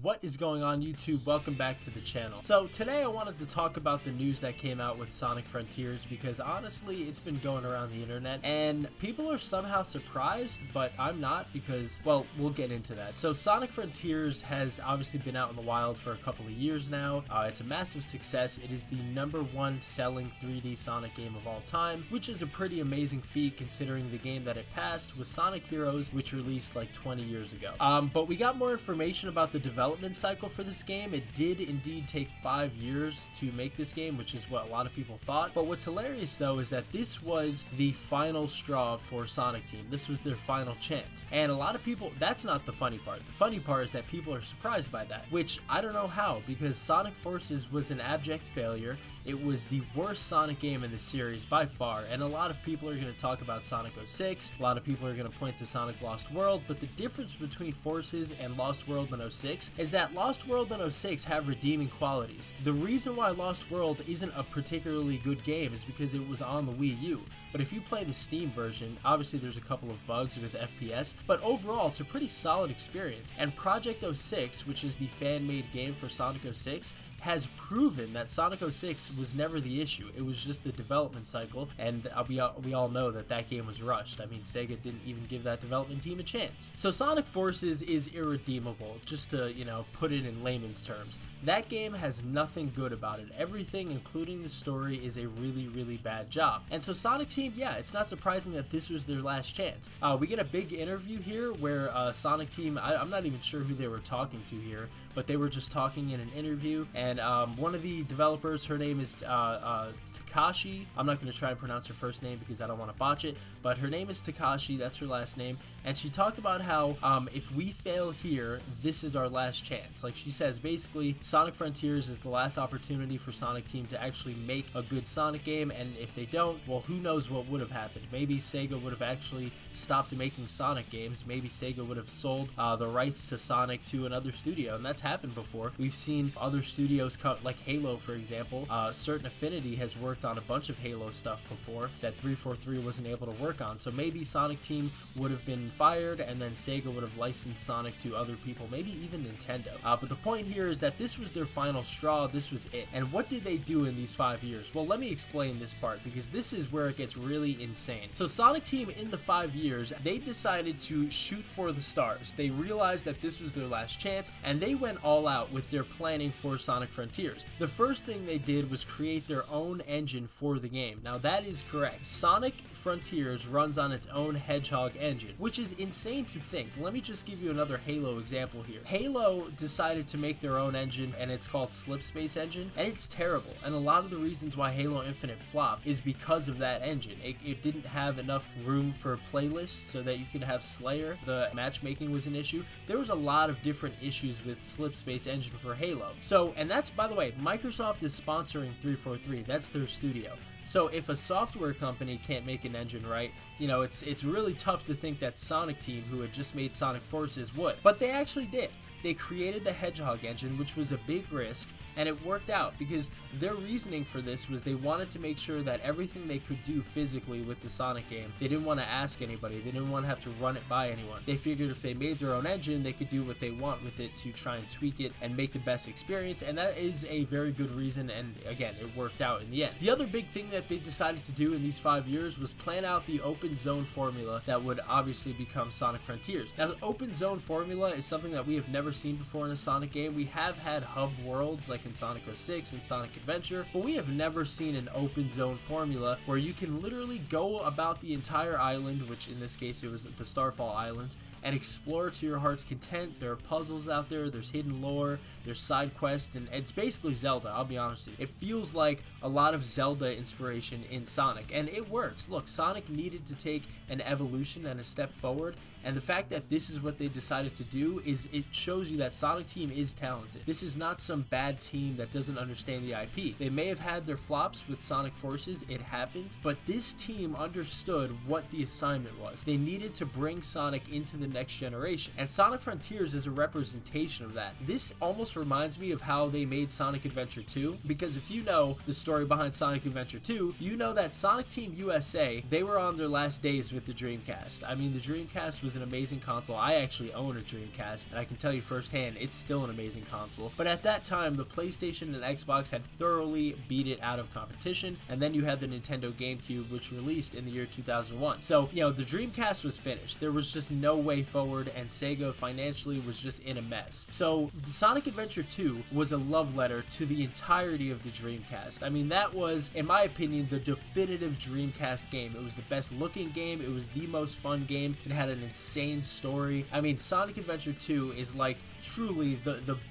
What is going on, YouTube? Welcome back to the channel. So today I wanted to talk about the news that came out with Sonic Frontiers because honestly it's been going around the internet and people are somehow surprised, but I'm not because, well, we'll get into that. So Sonic Frontiers has obviously been out in the wild for a couple of years now. It's a massive success. It is the #1 selling 3D Sonic game of all time, which is a pretty amazing feat considering the game that it passed was Sonic Heroes, which released like 20 years ago. But we got more information about the development cycle for this game. It did indeed take 5 years to make this game, which is what a lot of people thought. But what's hilarious though is that this was the final straw for Sonic Team. This was their final chance. And a lot of people, that's not the funny part. The funny part is that people are surprised by that, which I don't know how, because Sonic Forces was an abject failure. It was the worst Sonic game in the series by far, and a lot of people are going to talk about Sonic 06, a lot of people are going to point to Sonic Lost World, but the difference between Forces and Lost World and 06 is that Lost World and 06 have redeeming qualities. The reason why Lost World isn't a particularly good game is because it was on the Wii U, but if you play the Steam version, obviously there's a couple of bugs with FPS, but overall it's a pretty solid experience. And Project 06, which is the fan-made game for Sonic 06, has proven that Sonic 06 was never the issue. It was just the development cycle, and we all know that that game was rushed. I mean, Sega didn't even give that development team a chance. So Sonic Forces is irredeemable, just to, put it in layman's terms. That game has nothing good about it. Everything, including the story, is a really, really bad job. And so Sonic Team, yeah, it's not surprising that this was their last chance. We get a big interview here where Sonic Team, I'm not even sure who they were talking to here, but they were just talking in an interview, and one of the developers, her name is Takashi. I'm not going to try and pronounce her first name because I don't want to botch it, but her name is Takashi, that's her last name, and she talked about how if we fail here, this is our last chance. Like she says, basically, Sonic Frontiers is the last opportunity for Sonic Team to actually make a good Sonic game, and if they don't, well, who knows what would have happened. Maybe Sega would have actually stopped making Sonic games. Maybe Sega would have sold the rights to Sonic to another studio, and that's happened before. We've seen other studios like Halo, for example. Certain Affinity has worked on a bunch of Halo stuff before that 343 wasn't able to work on, so maybe Sonic Team would have been fired and then Sega would have licensed Sonic to other people, maybe even Nintendo. But the point here is that this was their final straw. This was it. And what did they do in these 5 years? Well, let me explain this part because this is where it gets really insane. So Sonic Team, in the 5 years, they decided to shoot for the stars. They realized that this was their last chance, and they went all out with their planning for Sonic Frontiers. The first thing they did was create their own engine for the game. Now that is correct. Sonic Frontiers runs on its own Hedgehog engine, which is insane to think. Let me just give you another Halo example here. Halo decided to make their own engine, and it's called Slipspace Engine, and it's terrible. And a lot of the reasons why Halo Infinite flopped is because of that engine. It didn't have enough room for playlists so that you could have Slayer. The matchmaking was an issue. There was a lot of different issues with Slipspace Engine for Halo. So, and that's, by the way, Microsoft is sponsoring 343. That's their studio. So if a software company can't make an engine right, it's really tough to think that Sonic Team, who had just made Sonic Forces, would. But they actually did. They created the Hedgehog engine, which was a big risk, and it worked out because their reasoning for this was they wanted to make sure that everything they could do physically with the Sonic game, they didn't want to ask anybody, they didn't want to have to run it by anyone. They figured if they made their own engine, they could do what they want with it to try and tweak it and make the best experience, and that is a very good reason, and again, it worked out in the end. The other big thing that they decided to do in these 5 years was plan out the open zone formula that would obviously become Sonic Frontiers. Now, the open zone formula is something that we have never seen before in a Sonic game. We have had hub worlds like in Sonic 06 and Sonic Adventure, but we have never seen an open zone formula where you can literally go about the entire island, which in this case it was the Starfall Islands, and explore to your heart's content. There are puzzles out there, there's hidden lore, there's side quests, and it's basically Zelda, I'll be honest with you. It feels like a lot of Zelda inspiration in Sonic, and it works. Look, Sonic needed to take an evolution and a step forward, and the fact that this is what they decided to do is it shows you that Sonic Team is talented. This is not some bad team that doesn't understand the IP. They may have had their flops with Sonic Forces, it happens, but this team understood what the assignment was. They needed to bring Sonic into the next generation, and Sonic Frontiers is a representation of that. This almost reminds me of how they made Sonic Adventure 2, because if you know the story behind Sonic Adventure 2, you know that Sonic Team USA, they were on their last days with the Dreamcast. I mean, the Dreamcast was was an amazing console. I actually own a Dreamcast, and I can tell you firsthand, it's still an amazing console. But at that time, the PlayStation and Xbox had thoroughly beat it out of competition, and then you had the Nintendo GameCube, which released in the year 2001. So, you know, the Dreamcast was finished. There was just no way forward, and Sega financially was just in a mess. So, the Sonic Adventure 2 was a love letter to the entirety of the Dreamcast. I mean, that was, in my opinion, the definitive Dreamcast game. It was the best looking game. It was the most fun game. It had an insane story. I mean, Sonic Adventure 2 is like truly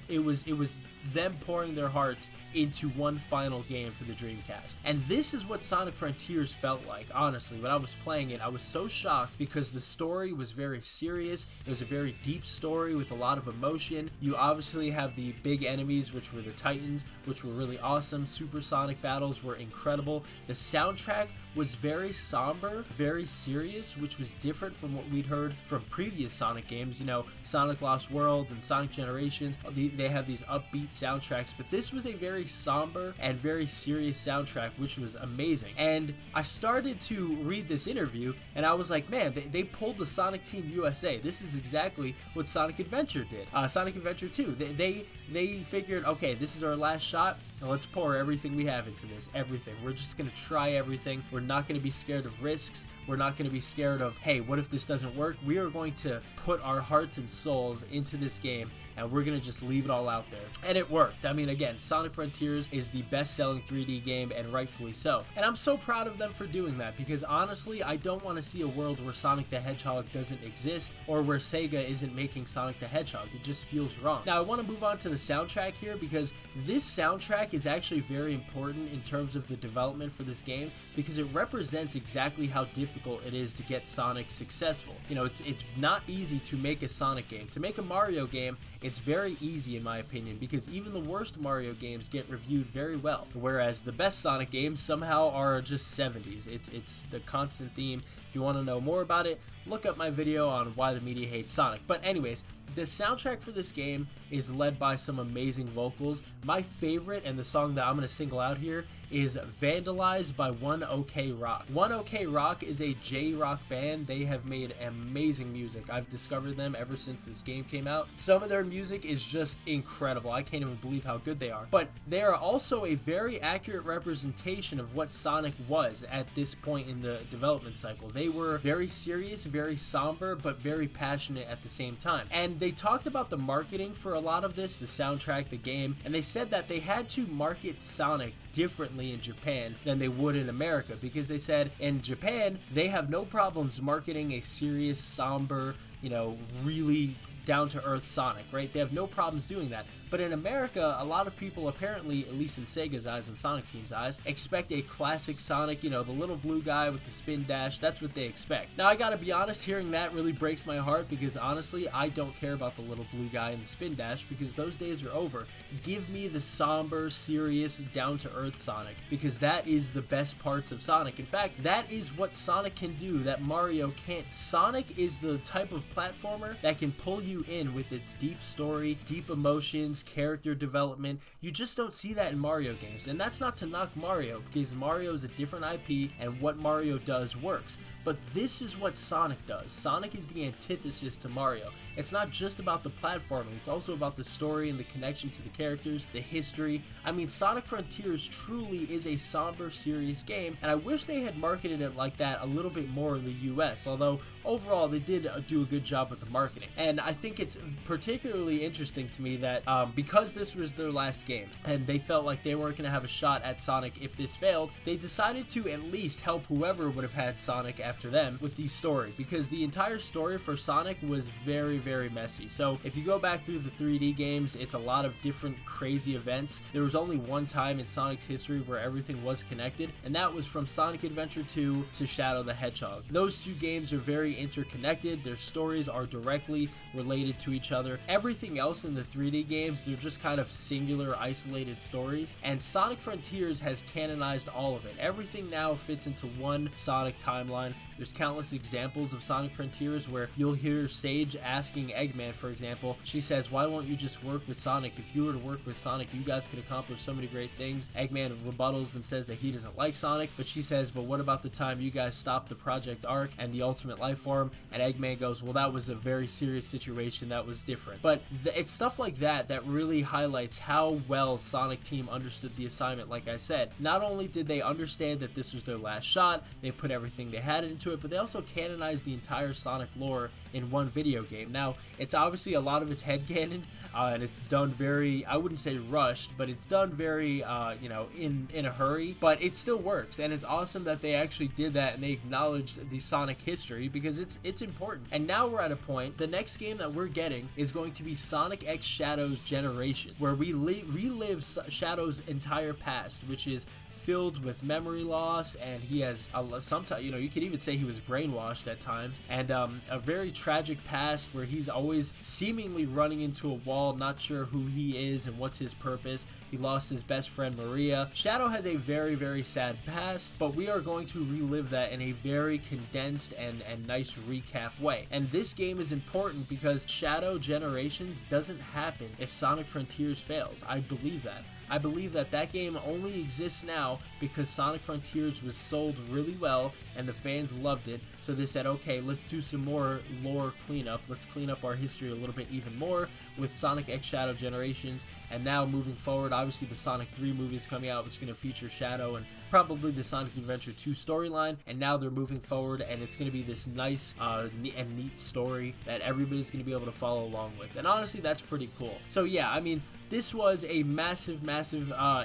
it was them pouring their hearts into one final game for the Dreamcast. And this is what Sonic Frontiers felt like. Honestly, when I was playing it, I was so shocked because the story was very serious. It was a very deep story with a lot of emotion. You obviously have the big enemies, which were the Titans, which were really awesome. Supersonic battles were incredible. The soundtrack was very somber, very serious, which was different from what we'd heard from previous Sonic games. You know, Sonic Lost World and Sonic Generations, they have these upbeat soundtracks, but this was a very somber and very serious soundtrack, which was amazing. And I started to read this interview, and I was like, man, they pulled the Sonic Team USA. This is exactly what Sonic Adventure did. Sonic Adventure 2. They figured, okay, this is our last shot. Now let's pour everything we have into this. Everything. We're just going to try everything. We're not going to be scared of risks. We're not going to be scared of, hey, what if this doesn't work? We are going to put our hearts and souls into this game, and we're going to just leave it all out there. And it worked. I mean, again, Sonic Frontiers is the best-selling 3D game, and rightfully so. And I'm so proud of them for doing that, because honestly, I don't want to see a world where Sonic the Hedgehog doesn't exist, or where Sega isn't making Sonic the Hedgehog. It just feels wrong. Now, I want to move on to the soundtrack here, because this soundtrack is actually very important in terms of the development for this game, because it represents exactly how difficult it is to get Sonic successful. You know, it's not easy to make a Sonic game. To make a Mario game, it's very easy in my opinion, because even the worst Mario games get reviewed very well, whereas the best Sonic games somehow are just 70s. It's the constant theme. If you want to know more about it, look up my video on why the media hates Sonic. But anyways, the soundtrack for this game is led by some amazing vocals. My favorite, and the song that I'm going to single out here, is Vandalized by One OK Rock. One OK Rock is a J-rock band. They have made amazing music. I've discovered them ever since this game came out. Some of their music is just incredible. I can't even believe how good they are. But they are also a very accurate representation of what Sonic was at this point in the development cycle. They were very serious, very somber, but very passionate at the same time. And they talked about the marketing for a lot of this, the soundtrack, the game, and they said that they had to market Sonic differently in Japan than they would in America, because they said in Japan they have no problems marketing a serious, somber, you know, really down-to-earth Sonic, right? They have no problems doing that. But in America, a lot of people apparently, at least in Sega's eyes and Sonic Team's eyes, expect a classic Sonic, you know, the little blue guy with the spin dash. That's what they expect. Now, I gotta be honest, hearing that really breaks my heart, because honestly, I don't care about the little blue guy and the spin dash, because those days are over. Give me the somber, serious, down-to-earth Sonic, because that is the best parts of Sonic. In fact, that is what Sonic can do that Mario can't. Sonic is the type of platformer that can pull you in with its deep story, deep emotions, character development. You just don't see that in Mario games, and that's not to knock Mario, because Mario is a different IP and what Mario does works. But this is what Sonic does. Sonic is the antithesis to Mario. It's not just about the platforming, it's also about the story and the connection to the characters, the history. I mean, Sonic Frontiers truly is a somber, serious game, and I wish they had marketed it like that a little bit more in the US, although overall they did do a good job with the marketing. And I think it's particularly interesting to me that because this was their last game, and they felt like they weren't going to have a shot at Sonic if this failed, they decided to at least help whoever would have had Sonic after them with the story, because the entire story for Sonic was very, very messy. So if you go back through the 3D games, it's a lot of different crazy events. There was only one time in Sonic's history where everything was connected, and that was from Sonic Adventure 2 to Shadow the Hedgehog. Those two games are very interconnected. Their stories are directly related to each other. Everything else in the 3D games, they're just kind of singular, isolated stories, and Sonic Frontiers has canonized all of it. Everything now fits into one Sonic timeline. There's countless examples of Sonic Frontiers where you'll hear Sage asking Eggman, for example. She says, why won't you just work with Sonic? If you were to work with Sonic, you guys could accomplish so many great things. Eggman rebuttals and says that he doesn't like Sonic, but she says, but what about the time you guys stopped the Project Arc and the Ultimate Life Form? And Eggman goes, well, that was a very serious situation. That was different. But it's stuff like that that really highlights how well Sonic Team understood the assignment. Like I said, not only did they understand that this was their last shot, they put everything they had into it, but they also canonized the entire Sonic lore in one video game. Now, it's obviously a lot of it's headcanon, and it's done very, I wouldn't say rushed, but it's done very, in a hurry, but it still works, and it's awesome that they actually did that and they acknowledged the Sonic history because it's important. And now we're at a point, the next game that we're getting is going to be Sonic X Shadow's Generation, where we relive Shadow's entire past, which is filled with memory loss, and he has sometimes, you could even say he was brainwashed at times, and a very tragic past where he's always seemingly running into a wall, not sure who he is and what's his purpose. He lost his best friend Maria. Shadow has a very, very sad past, but we are going to relive that in a very condensed and nice recap way. And this game is important because Shadow Generations doesn't happen if Sonic Frontiers fails. I believe that. I believe that game only exists now because Sonic Frontiers was sold really well and the fans loved it. So they said, okay, let's do some more lore cleanup. Let's clean up our history a little bit even more with Sonic X Shadow Generations. And now moving forward, obviously the Sonic 3 movie is coming out, which is going to feature Shadow and probably the Sonic Adventure 2 storyline. And now they're moving forward, and it's going to be this nice and neat story that everybody's going to be able to follow along with. And honestly, that's pretty cool. So yeah, I mean, this was a massive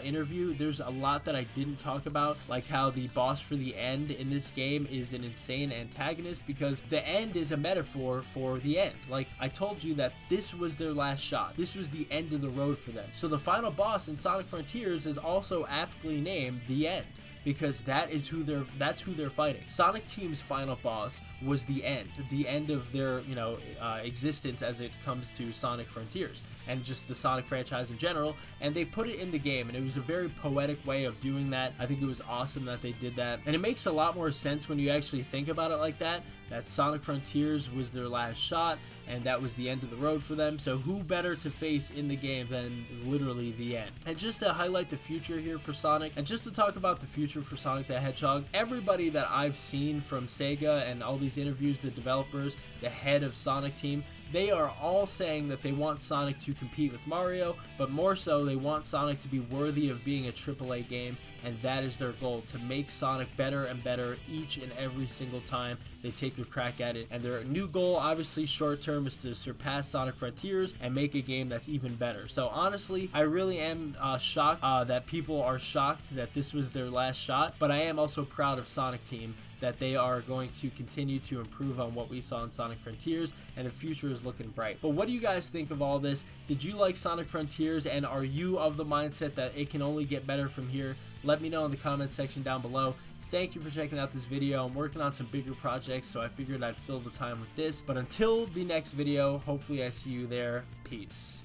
interview. There's a lot that I didn't talk about, like how the boss for the end in this game is an insane antagonist, because the end is a metaphor for the end. Like I told you that this was their last shot. This was the end of the road for them. So the final boss in Sonic Frontiers is also aptly named The End, because that's who they're fighting. Sonic Team's final boss was the end of their existence as it comes to Sonic Frontiers and just the Sonic franchise in general, and they put it in the game, and it was a very poetic way of doing that. I think it was awesome that they did that, and it makes a lot more sense when you actually think about it like that Sonic Frontiers was their last shot and that was the end of the road for them. So who better to face in the game than literally the end? And just to highlight the future here for Sonic, and just to talk about the future for Sonic the Hedgehog, everybody that I've seen from Sega and all these interviews, the developers, the head of Sonic Team, they are all saying that they want Sonic to compete with Mario, but more so they want Sonic to be worthy of being a AAA game, and that is their goal, to make Sonic better and better each and every single time they take a crack at it. And their new goal, obviously short term, is to surpass Sonic Frontiers and make a game that's even better. So honestly, I really am shocked that people are shocked that this was their last shot, but I am also proud of Sonic Team that they are going to continue to improve on what we saw in Sonic Frontiers, and the future is looking bright. But what do you guys think of all this? Did you like Sonic Frontiers, and are you of the mindset that it can only get better from here? Let me know in the comments section down below. Thank you for checking out this video. I'm working on some bigger projects, so I figured I'd fill the time with this. But until the next video, hopefully I see you there. Peace.